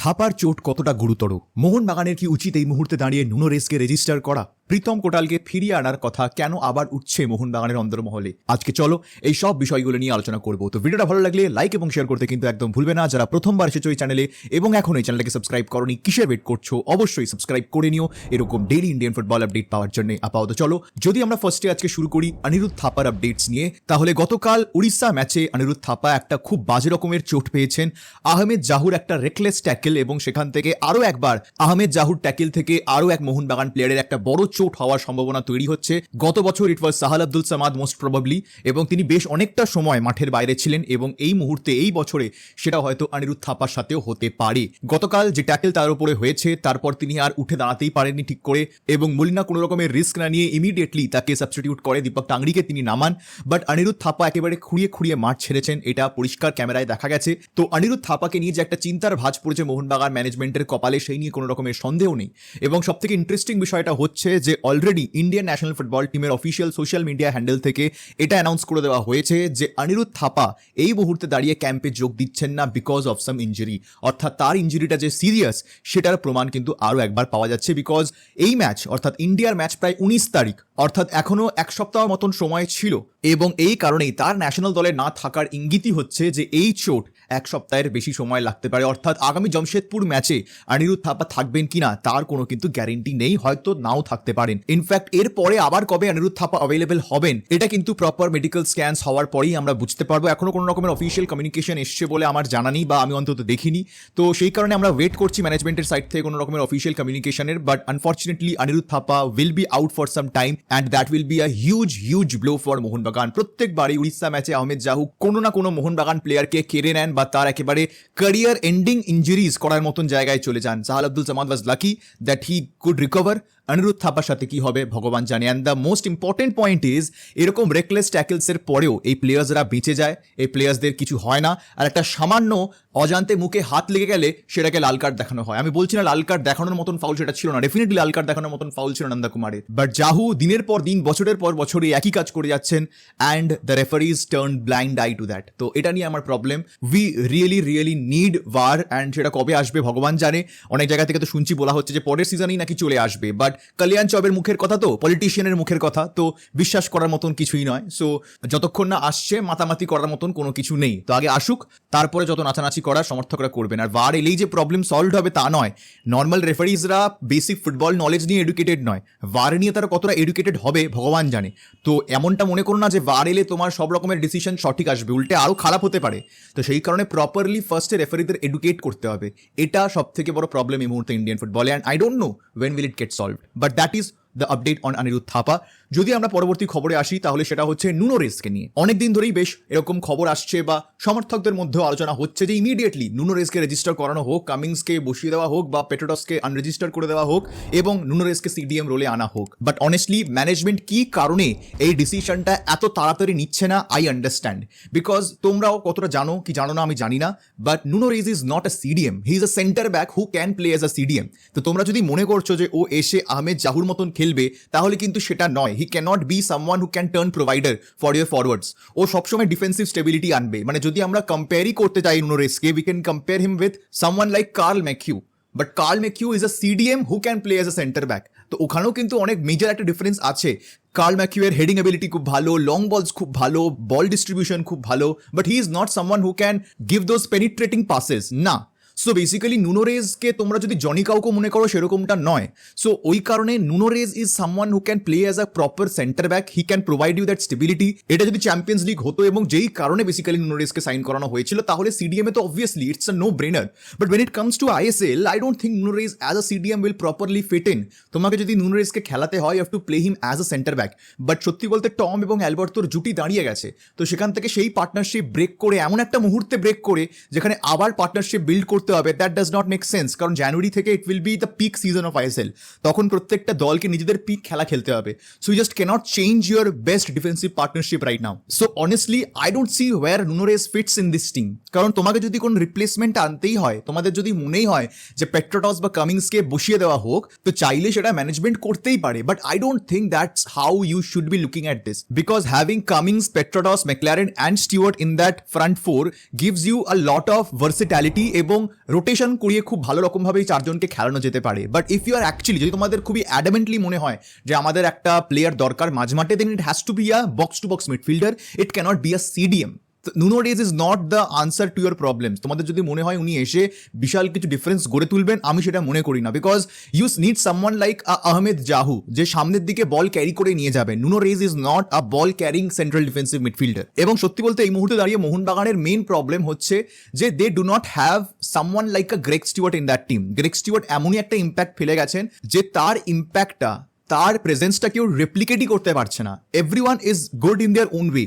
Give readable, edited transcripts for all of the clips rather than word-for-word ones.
থাপার চোট কতটা গুরুতর? মোহনবাগানের কি উচিত এই মুহূর্তে দাঁড়িয়ে নুনো রেসকে রেজিস্টার করা? প্রীতম কোটালকে ফিরিয়ে আনার কথা কেন আবার উঠছে মোহনবাগানের অন্দরমহলে? আজকে চলো এই সব বিষয়গুলো নিয়ে আলোচনা করব। তো ভিডিওটা ভালো লাগলে লাইক এবং শেয়ার করতে কিন্তু একদম ভুলবে না। যারা প্রথমবার এসেছো এই চ্যানেলে এবং এখন এই চ্যানেলটাকে সাবস্ক্রাইব করনি, কিসের ওয়েট করছো? অবশ্যই সাবস্ক্রাইব করে নিও এরকম ডেইলি ইন্ডিয়ান ফুটবল আপডেট পাওয়ার জন্য। আপাতত চলো, যদি আমরা ফার্স্টে আজকে শুরু করি অনিরুদ্ধ থাপার আপডেটস নিয়ে, তাহলে গতকাল উড়িষ্যা ম্যাচে অনিরুদ্ধ থাপা একটা খুব বাজে রকমের চোট পেয়েছেন। আহমেদ জাহুর একটা রেকলেস ট্যাকেল এবং সেখান থেকে আরো একবার আহমেদ জাহুর ট্যাকেল থেকে আরো এক মোহনবাগান প্লেয়ারের একটা বড় চোট হওয়ার সম্ভাবনা তৈরি হচ্ছে। গত বছর ইট ওয়াজ সাহাল আব্দুল সামাদ মোস্ট প্রবাবলি, এবং তিনি বেশ অনেকটা সময় মাঠের বাইরে ছিলেন এবং এই মুহূর্তে এই বছরে সেটা হয়তো অনিরুদ্ধ থাপার সাথেও হতে পারে। গতকাল যে ট্যাকেল তার উপরে হয়েছে তারপর তিনি আর উঠে দাঁড়াতেই পারেননি ঠিক করে, এবং মলিনা কোনো রকমের রিস্ক না নিয়ে ইমিডিয়েটলি তাকে সাবস্টিটিউট করে দীপক টাংরিকে তিনি নামান। বাট অনিরুদ্ধ থাপা একেবারে খুঁড়িয়ে খুঁড়িয়ে মাঠ ছেড়েছেন, এটা পরিষ্কার ক্যামেরায় দেখা গেছে। তো অনিরুদ্ধ থাপাকে নিয়ে যে একটা চিন্তার ভাঁজ পড়েছে মোহনবাগান ম্যানেজমেন্টের কপালে, সেই নিয়ে কোনো রকমের সন্দেহ নেই। এবং সবথেকে ইন্টারেস্টিং বিষয়টা হচ্ছে যে অলরেডি ইন্ডিয়ান ন্যাশনাল ফুটবল টিমের অফিসিয়াল সোশ্যাল মিডিয়া হ্যান্ডেল থেকে এটা অ্যানাউন্স করে দেওয়া হয়েছে যে অনিরুদ্ধ থাপা এই মুহূর্তে দাঁড়িয়ে ক্যাম্পে যোগ দিচ্ছেন না বিকজ অফ সাম ইঞ্জুরি। অর্থাৎ তার ইঞ্জুরিটা যে সিরিয়াস সেটার প্রমাণ কিন্তু আরও একবার পাওয়া যাচ্ছে। বিকজ এই ম্যাচ অর্থাৎ ইন্ডিয়ার ম্যাচ প্রায় 19 তারিখ, অর্থাৎ এখনও এক সপ্তাহ মতন সময় ছিল, এবং এই কারণেই তার ন্যাশনাল দলে না থাকার ইঙ্গিতই হচ্ছে যে এই চোট এক সপ্তাহের বেশি সময় লাগতে পারে। অর্থাৎ আগামী জামশেদপুর ম্যাচে অনিরুদ্ধ থাপা থাকবেন কিনা তার কোনো কিন্তু গ্যারেন্টি নেই, হয়তো নাও থাকতে পারেন। ইনফ্যাক্ট এরপরে আবার কবে অনিরুদ্ধ থাপা অ্যাভেলেবেল হবেন এটা কিন্তু প্রপার মেডিকেল স্ক্যান্স হওয়ার পরেই আমরা বুঝতে পারবো। এখনো কোনো রকমের অফিসিয়াল কমিউনিকেশন এসছে বলে আমার জানা নেই, বা আমি অন্তত দেখিনি। তো সেই কারণে আমরা ওয়েট করছি ম্যানেজমেন্টের সাইড থেকে কোনো রকমের অফিসিয়াল কমিউনিকেশনের। But unfortunately Aniruddha Thapa will be out for some time and that will be a huge blow for Mohun Bagan. প্রত্যেকবারই উড়িষ্যা ম্যাচে আহমেদ জাহু কোনো না কোনো মোহনবাগান প্লেয়ারকে কেড়ে নেন বা তার একেবারে ক্যারিয়ার এন্ডিং ইঞ্জুরিজ করার মতন জায়গায় চলে যান। Sahal Abdul Samad was lucky that he could recover. অনিরুদ্ধ থাপার সাথে কি হবে ভগবান জানে। And the most important point is, এরকম রেকলেস ট্যাকেলসের পরেও এই প্লেয়ার্সরা বেঁচে যায়, এই প্লেয়ার্সদের কিছু হয় না। আর একটা সামান্য অজান্তে মুখে হাত লেগে গেলে সেটাকে লাল কার্ড দেখানো হয়। আমি বলছি না লাল কার্ড দেখানোর মতন ফাউল সেটা ছিল না, ডেফিনেটলি লাল কার্ড দেখানোর মতন ফাউল ছিল নন্দা কুমারের। বাট জাহু দিনের পর দিন বছরের পর বছর একই কাজ করে যাচ্ছেন, and the referees turn blind eye to that. তো এটা নিয়ে আমার problem. We really need VAR, and সেটা কবে আসবে ভগবান জানে। অনেক জায়গা থেকে তো শুনছি বলা হচ্ছে যে পরের সিজনেই নাকি চলে আসবে। বাট কল্যাণ চবের মুখের কথা, তো পলিটিশিয়ানের মুখের কথা, তো বিশ্বাস করার মতন কিছুই নয়। সো যতক্ষণ না আসছে মাতামাতি করার মতন কোনো কিছু নেই। তো আগে আসুক, তারপরে যত নাচানাচি করার সমর্থকরা করবেন। আর ভার এলেই যে প্রবলেম সলভ হবে তা নয়। নর্মাল রেফারিজরা বেসিক ফুটবল নলেজ নিয়ে এডুকেটেড নয়, ভার নিয়ে তারা কতটা এডুকেটেড হবে ভগবান জানে। তো এমনটা মনে করো না যে ভার এলে তোমার সব রকমের ডিসিশন সঠিক আসবে, উল্টে আরও খারাপ হতে পারে। তো সেই কারণে প্রপারলি ফার্স্টে রেফারিদের এডুকেট করতে হবে। এটা সব থেকে বড় প্রবলেম এই মুহূর্তে ইন্ডিয়ান ফুটবলে, and I don't know when will it get solved, but that is the update on Anirudh Thapa. যদি আমরা পরবর্তী খবরে আসি তাহলে সেটা হচ্ছে নুনো রেসকে নিয়ে। অনেকদিন ধরেই বেশ এরকম খবর আসছে বা সমর্থকদের মধ্যেও আলোচনা হচ্ছে যে ইমিডিয়েটলি নুনো রেসকে রেজিস্টার করানো হোক, কামিংসকে বসিয়ে দেওয়া হোক বা পেট্রোটসকে আনরেজিস্টার করে দেওয়া হোক এবং নুনো রেসকে সিডিএম রোলে আনা হোক। বাট অনেস্টলি ম্যানেজমেন্ট কি কারণে এই ডিসিশনটা এত তাড়াতাড়ি নিচ্ছে না আই আন্ডারস্ট্যান্ড। বিকজ তোমরাও কতটা জানো কি জানো না আমি জানি না, but Nuno Reis is not a CDM, he is a centre back who can play as a CDM. তো তোমরা যদি মনে করছো যে ও এসে আহমেদ জাহুর মতন খেলবে তাহলে কিন্তু সেটা নয়। He can't be someone who can turn provider for your forwards. ও সবসময় ডিফেন্সিভ স্টেবিলিটি আনবে। মানে যদি আমরা কম্পেয়ারই করতে চাই নুনো রেসকে, we can compare him with someone like Carl McHugh. But Carl McHugh is a CDM who can play as a centre back. তো ওখানেও কিন্তু অনেক মেজর একটা ডিফারেন্স আছে। কার্ল ম্যাকিউয়ের হেডিং এবিলিটি খুব ভালো, লং বলস খুব ভালো, বল ডিস্ট্রিবিউশন খুব ভালো, but he is not someone who can give those penetrating passes না। সো বেসিক্যালি নুনো রেসকে তোমরা যদি জনি কাউকে মনে করো সেরকমটা নয়। সো ওই কারণে Nuno Reis is someone who can play as a proper centre back, he can provide you that stability. এটা যদি চ্যাম্পিয়ন্স লিগ হতো এবং যেই কারণে বেসিক্যালি নুনো রেসকে সাইন করানো হয়েছিল তাহলে সিডিএমে তো obviously it's a no brainer. But when it comes to ISL I don't think Nuno Reis as a CDM will properly fit in. তোমাকে যদি নুনো রেসকে খেলাতে হয় you have to play him as a centre back. But সত্যি বলতে Tom এবং অ্যালবার্তোর জুটি দাঁড়িয়ে গেছে। তো সেখান থেকে সেই পার্টনারশিপ ব্রেক করে এমন একটা মুহূর্তে ব্রেক করে যেখানে আবার পার্টনারশিপ বিল্ড করতে হবে, that does not make sense. কারণ জানুয়ারি থেকে it will be the peak season of ISL, তখন প্রত্যেকটা দলকে নিজেদের পিক খেলা খেলতে হবে। So you just can't change your best defensive partnership right now. So honestly I don't see where Nuno Reis fits in this team. কারণ তোমাকে যদি কোনো রিপ্লেসমেন্ট আনতেই হয়, তোমাদের যদি মনেই হয় যে পেট্রোটস বা কামিংসকে বসিয়ে দেওয়া হোক, তো চাইলে সেটা ম্যানেজমেন্ট করতেই পারে। But I don't think that's how you should be looking at this, because having Cummings, Petratos, McLaren and Stewart in that front four gives you a lot of versatility এবং রোটেশন করিয়ে খুব ভালো রকমভাবেই চারজনকে খেলানো যেতে পারে, but if you are actually, যদি তোমাদের খুবই অ্যাডামেন্টলি মনে হয় যে আমাদের একটা প্লেয়ার দরকার মাঝমাঠে, then it has to be a box to box midfielder, it can't be a CDM. Nuno Reis is not the answer to your problems. তোমাদের যদি মনে হয় উনি এসে বিশাল কিছু ডিফারেন্স গড়ে তুলবেন, আমি সেটা মনে করি না, because you need someone like Ahmed Jahouh, যে সামনের দিকে বল ক্যারি করে নিয়ে যাবে। Nuno Reis is not a ball carrying central defensive midfielder. এবং সত্যি বলতে এই মুহূর্তে দাঁড়িয়ে মোহনবাগানের মেইন প্রবলেম হচ্ছে যে they do not have someone like a Greg Stewart in that team. Greg Stewart এমনই একটা ইম্প্যাক্ট ফেলে গেছেন যে তার ইম্প্যাক্টটা, তার প্রেজেন্সটা কেউ রেপ্লিকেটই করতে পারছে না। Everyone is good in their own way,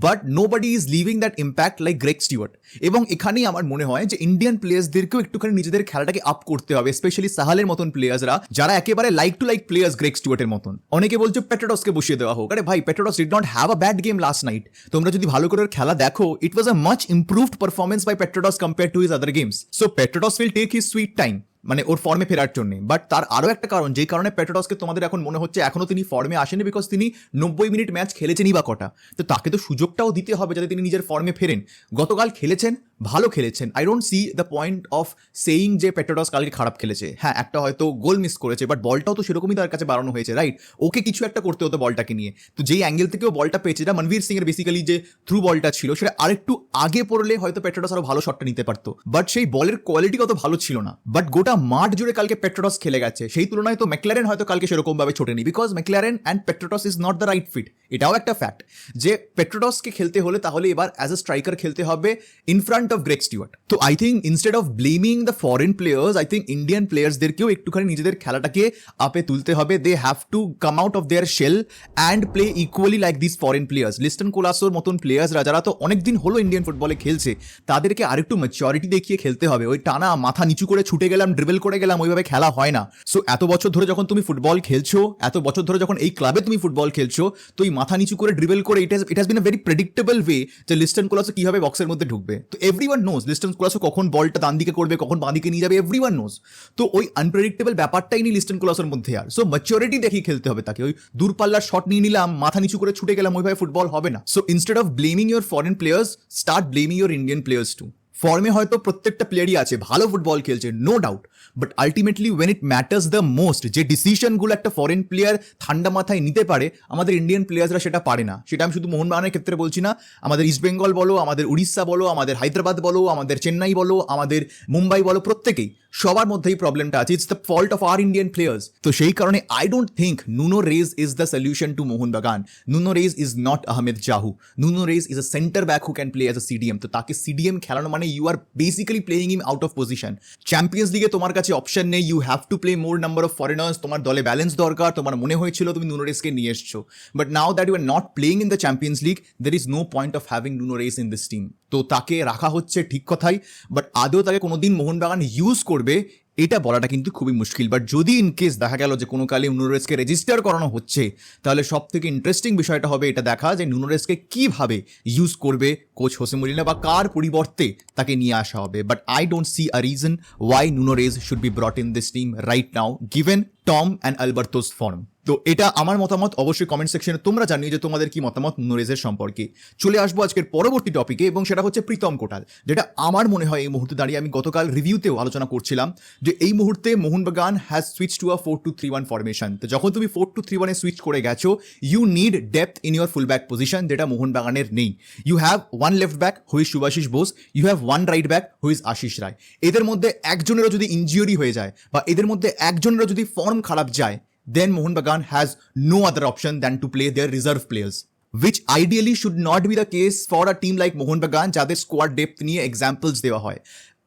but nobody is leaving that impact like Greg Stewart. এবং এখানেই আমার মনে হয় যে ইন্ডিয়ান প্লেয়ার্সদেরকেও একটুখানি নিজেদের খেলাটাকে আপ করতে হবে, স্পেশালি সাহালের মতন প্লেয়ার্সরা, যারা একেবারে like to like players Greg স্টিওয়ার্টের মতন। অনেকে বলছে পেট্রোডসকে বসিয়ে দেওয়া হোক। আরে ভাই, Petratos did not have a bad game last night. তোমরা যদি ভালো করে খেলা দেখো, it was a much improved performance by Petratos compare to his other games. So Petratos will take his sweet time, মানে ওর ফর্মে ফেরার জন্য। বাট তার আরও একটা কারণ, যেই কারণে পেট্রোডসকে তোমাদের এখন মনে হচ্ছে এখনও তিনি ফর্মে আসেনি, বিকজ তিনি 90 মিনিট ম্যাচ খেলেছেনই বা কটা। তো তাকে তো সুযোগটাও দিতে হবে যাতে তিনি নিজের ফর্মে ফেরেন। গতকাল খেলেছেন, ভালো খেলেছেন। I don't C the point of saying যে পেট্রোডস কালকে খারাপ খেলেছে। হ্যাঁ, একটা হয়তো গোল মিস করেছে, বাট বলটাও তো সেরকমই তার কাছে বাড়ানো হয়েছে, রাইট? ওকে কিছু একটা করতে হতো বলটাকে নিয়ে। তো যেই অ্যাঙ্গেল থেকেও বলটা পেয়েছে, যেটা মনবীর সিং এর বেসিক্যালি যে থ্রু বলটা ছিল, সেটা আরেকটু আগে পড়লে হয়তো পেট্রোডস আরো ভালো শটটা নিতে পারতো, বাট সেই বলের কোয়ালিটি কত ভালো ছিল না। বাট গোটা মাঠ জুড়ে কালকে পেট্রোডস খেলে গেছে, সেই তুলনায় তো ম্যাকলারেন হয়তো কালকে সেরকম ভাবে ছোটেনি, because McLaren and Petratos is not the right fit. এটাও একটা ফ্যাক্ট যে পেট্রোডসকে খেলতে হলে তাহলে এবার অ্যাজ এ স্ট্রাইকার খেলতে হবে in front of Greg Stewart. তো I think instead of blaming the foreign players, I think Indian প্লেয়ার্সদেরকেও একটুখানি নিজেদের খেলাটাকে আপে তুলতে হবে। They have to come out of their shell and play equally like this foreign players. Liston কোলাসোর মতন প্লেয়ার্সরা, যারা তো অনেকদিন হলো ইন্ডিয়ান ফুটবলে খেলছে, তাদেরকে আরেকটু ম্যাচিওরিটি দেখিয়ে খেলতে হবে। ওই টানা মাথা নিচু করে ছুটে গেলাম, ড্রিবল করে গেলাম, ওইভাবে খেলা হয় না। সো এত বছর ধরে যখন তুমি ফুটবল খেলছো, এত বছর ধরে যখন এই ক্লাবে তুমি ফুটবল খেলছো, তো এই মাথা নিচু করে ড্রিবল করে it has been a very predictable way যে লিস্টন কোলাসো কিভাবে বক্সের মধ্যে ঢুকবে। তো এভরিওয়ান নোজ লিস্টন কোলাসো কখন বলটা ডান দিকে করবে, কখন বাঁ দিকে নিয়ে যাবে, এভরিওয়ান নোজ। তো ওই আনপ্রেডিক্টেবল ব্যাপারটাই নেই লিস্টন কোলাসোর মধ্যে। আর সো ম্যাচিওরিটি দেখি খেলতে হবে তাকে। ওই দূরপাল্লার শট নিয়ে নিলাম, মাথা নিচু করে ছুটে গেলাম, ওইভাবে ফুটবল হবে না। So instead of blaming your foreign players, start blaming your Indian players too. ফর্মে হয়তো প্রত্যেকটা প্লেয়ারই আছে, ভালো ফুটবল খেলছে, no doubt, but ultimately when it matters the most, যে ডিসিশনগুলো একটা ফরেন প্লেয়ার ঠান্ডা মাথায় নিতে পারে, আমাদের ইন্ডিয়ান প্লেয়ার্সরা সেটা পারে না। সেটা আমি শুধু মোহনবাগানের ক্ষেত্রে বলছি না, আমাদের ইস্ট বেঙ্গল বলো, আমাদের উড়িষ্যা বলো, আমাদের হায়দ্রাবাদ বলো, আমাদের চেন্নাই বলো, আমাদের মুম্বাই বলো, প্রত্যেকেই, সবার মধ্যেই প্রবলেমটা আছে। It's the fault of our Indian players. তো সেই কারণে I don't think Nuno Reis is the solution to Mohun Bagan. Nuno Reis is not Ahmed জাহু। Nuno Reis is a centre back who can play as a CDM. তো তাকে CDM খেলানো মানে you R basically playing him out of position. Champions লিগে তোমার কাছে option নেই, you have to play more number of foreigners. তোমার দলে ব্যালেন্স দরকার, তোমার মনে হয়েছিল তুমি নুনো রেজকে নিয়ে এসছো, but now that you are not playing in the Champions League, there is no point of having Nuno Reis in this team. তো তাকে রাখা হচ্ছে ঠিক কথাই, বাট আদৌ তাকে কোনোদিন মোহনবাগান ইউজ করবে এটা বলাটা কিন্তু খুবই মুশকিল। বাট যদি ইন কেস দেখা গেল যে কোনো কালে নুনো রেজকে রেজিস্টার করানো হচ্ছে, তাহলে সব থেকে ইন্টারেস্টিং বিষয়টা হবে এটা দেখা যে নুনো রেজকে কীভাবে ইউজ করবে কোচ হোসে মলিনা, বা কার পরিবর্তে তাকে নিয়ে আসা হবে। But I don't see a reason why Nuno Reis should be brought in this team right now given Tom and Alberto's form. তো এটা আমার মতামত, অবশ্যই কমেন্ট সেকশনে তোমরা জানিয়ে যে তোমাদের কি মতামত নুনো রেজের সম্পর্কে। চলে আসবো আজকের পরবর্তী টপিকে, এবং সেটা হচ্ছে প্রীতম কোটাল, যেটা আমার মনে হয় এই মুহূর্তে দাঁড়িয়ে, আমি গতকাল রিভিউতেও আলোচনা করছিলাম যে এই মুহূর্তে Mohun Bagan has switch to a 4-2-3-1 formation. তো যখন তুমি 4-2-3-1 সুইচ করে গেছো, you need depth in your full back position, যেটা মোহনবাগানের নেই। You have one left back who is Subhasish Bose, you have one right back who is Ashish Rai. এদের মধ্যে একজনেরও যদি ইনজিওরি হয়ে যায়, বা এদের মধ্যে একজনেরও যদি ফর্ম খারাপ যায়, then Mohan has no other option than to play their reserve players, which ideally should not be the case for a team like Mohan Bagan, যাদের স্কোয়াড ডেপথ নিয়ে এক্সাম্পলস দেওয়া হয়।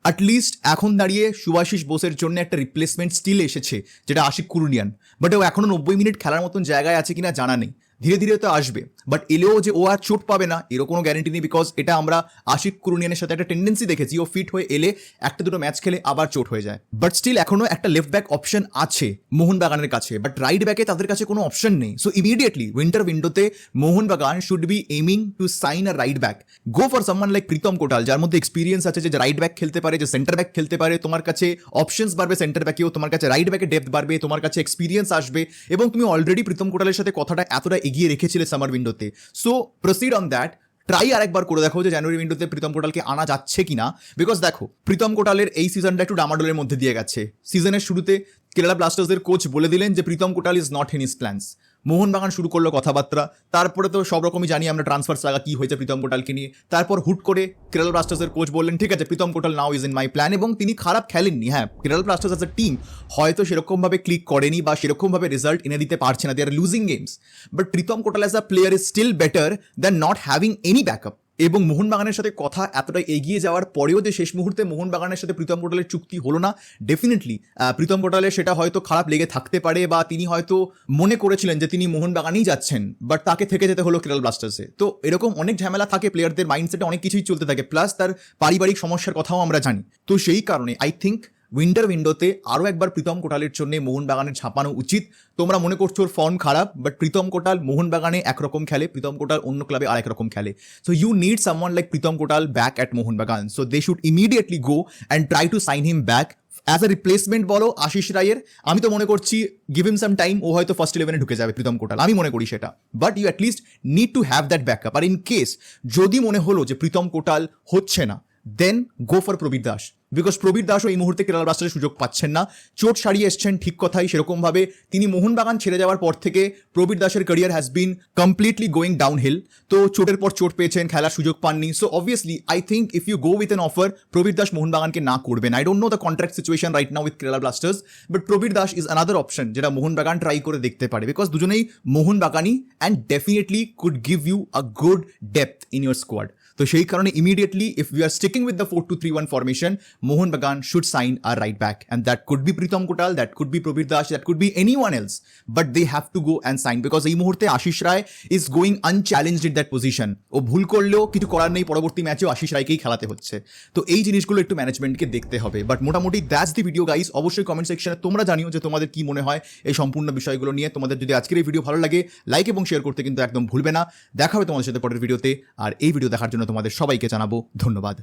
অ্যাটলিস্ট এখন দাঁড়িয়ে শুভাশিস বোসের জন্য একটা রিপ্লেসমেন্ট স্টিল এসেছে, যেটা আশিক কুরুনিয়ান, বাট ও এখনো 90 মিনিট খেলার মতন জায়গায় আছে কিনা জানা নেই। ধীরে ধীরে তো আসবে, বাট এলেও যে ও আর চোট পাবে না এরও কোনো গ্যারেন্টি নেই, বিকজ এটা আমরা আশিক কুরুনিয়ানের সাথে একটা টেন্ডেন্সি দেখেছি, ও ফিট হয়ে এলে একটা দুটো ম্যাচ খেলে আবার চোট হয়ে যায়। বাট স্টিল এখনো একটা লেফট ব্যাক অপশন আছে মোহনবাগানের কাছে, বাট রাইট ব্যাকে তাদের কাছে কোনো অপশন নেই। সো ইমিডিয়েটলি উইন্টার উইন্ডোতে Mohun Bagan should be aiming to sign a right back, go for someone like Pritam Kotal, যার মধ্যে এক্সপিরিয়েন্স আছে, যে রাইট ব্যাক খেলতে পারে, যে সেন্টার ব্যাক খেলতে পারে। তোমার কাছে অপশনস বাড়বে সেন্টার ব্যাকেও, তোমার কাছে রাইট ব্যাকে ডেপথ বাড়বে, তোমার কাছে এক্সপিরিয়েন্স আসবে, এবং তুমি অলরেডি প্রীতম কোটালের সাথে কথাটা এতটা এগিয়ে রেখেছিলে সামার উইন্ডোতে। So proceed on that, try আরেকবার করে দেখো যে জানুয়ারি উইন্ডোতে প্রীতম কোটালকে আনা যাচ্ছে কিনা। বিকজ দেখো, প্রীতম কোটালের এই সিজনটা একটু ডামাডোলের মধ্যে দিয়ে গেছে। সিজনের শুরুতে কেরালা ব্লাস্টার্সের কোচ বলে দিলেন যে Pritam Kotal is not in his plans. Mohun Bagan শুরু করলো কথাবার্তা, তারপরে তো সব রকমই জানি আমরা ট্রান্সফার লাগা কি হয়েছে প্রীতম কোটালকে নিয়ে। তারপর হুট করে কেরালা ব্লাস্টার্সের কোচ বললেন ঠিক আছে Pritam Kotal now is in my plan, এবং তিনি খারাপ খেলেননি। হ্যাঁ, Kerala Blasters as a team হয়তো সেরকমভাবে ক্লিক করেনি বা সেরকমভাবে রেজাল্ট এনে দিতে পারছে না, they are losing games, but Pritam Kotal as a player is still better than not having any backup. এবং মোহনবাগানের সাথে কথা এতটা এগিয়ে যাওয়ার পরেও যে শেষ মুহূর্তে মোহনবাগানের সাথে প্রীতম কোটালের চুক্তি হলো না, ডেফিনেটলি প্রীতম কোটালের সেটা হয়তো খারাপ লেগে থাকতে পারে, বা তিনি হয়তো মনে করেছিলেন যে তিনি মোহনবাগানেই যাচ্ছেন, বাট তাকে থেকে যেতে হলো কেরালা ব্লাস্টার্সে। তো এরকম অনেক ঝামেলা থাকে, প্লেয়ারদের মাইন্ডসেটে অনেক কিছুই চলতে থাকে, প্লাস তার পারিবারিক সমস্যার কথাও আমরা জানি। তো সেই কারণে আই থিঙ্ক উইন্টার উইন্ডোতে আরও একবার প্রীতম কোটালের জন্য মোহনবাগানের ছাপানো উচিত। তোমরা মনে করছো ওর ফর্ম খারাপ, বাট প্রীতম কোটাল মোহনবাগানে একরকম খেলে, প্রীতম কোটাল অন্য ক্লাবে আরেক রকম খেলে। So you need someone like Pritam Kotal back at Mohun Bagan. So they should immediately go and try to sign him back as a replacement বলো আশিস রায়ের। আমি তো মনে করছি গিভ হিম সাম টাইম, ও হয়তো ফার্স্ট 11-এ ঢুকে যাবে প্রীতম কোটাল, আমি মনে করি সেটা। But you at least need to have that backup. আর ইন কেস যদি মনে হলো যে প্রীতম কোটাল হচ্ছে না, then go for Prabir Das. Because Prabir দাসও এই মুহূর্তে কেরালা ব্লাস্টার্সের সুযোগ পাচ্ছেন না। চোট সারিয়ে এসছেন ঠিক কথাই, সেরকমভাবে তিনি মোহনবাগান ছেড়ে যাওয়ার পর থেকে প্রবীর দাসের career has been completely going down hill. তো চোটের পর চোট পেয়েছেন, খেলার সুযোগ পাননি। So obviously I think if you go with an offer, Prabir Das মোহনবাগানকে না করবেন। I don't know the contract situation right now with Kerala Blasters, but Prabir Das is another option যেটা মোহনবাগান ট্রাই করে দেখতে পারে, বিকজ দুজনেই মোহনবাগানি and definitely could give you a good depth in your squad. তো সেই কারণে immediately if we are sticking with the 4-2-3-1 formation, Mohun Bagan should sign our right back, and that could be Pritam Kotal, that could be Prabir Das, that could be anyone else, but they have to go and sign. Because এই মুহূর্তে Ashish Rai is going unchallenged in that position. ও ভুল করলেও কিছু করার নেই, পরবর্তী ম্যাচেও আশিস রায়কেই খেলাতে হচ্ছে। তো এই জিনিসগুলো একটু ম্যানেজমেন্টকে দেখতে হবে। বাট মোটামুটি দ্যাটস দি ভিডিও গাইস। অবশ্যই কমেন্ট সেকশনে তোমরা জানিও যে তোমাদের কি মনে হয় এই সম্পূর্ণ বিষয়গুলো নিয়ে। তোমাদের যদি আজকের এই ভিডিও ভালো লাগে, লাইক এবং শেয়ার করতে কিন্তু একদম ভুলবে না। দেখা হবে তোমাদের সাথে পরের ভিডিওতে, আর এই ভিডিও দেখার জন্য তোমাদের সবাইকে জানাবো ধন্যবাদ।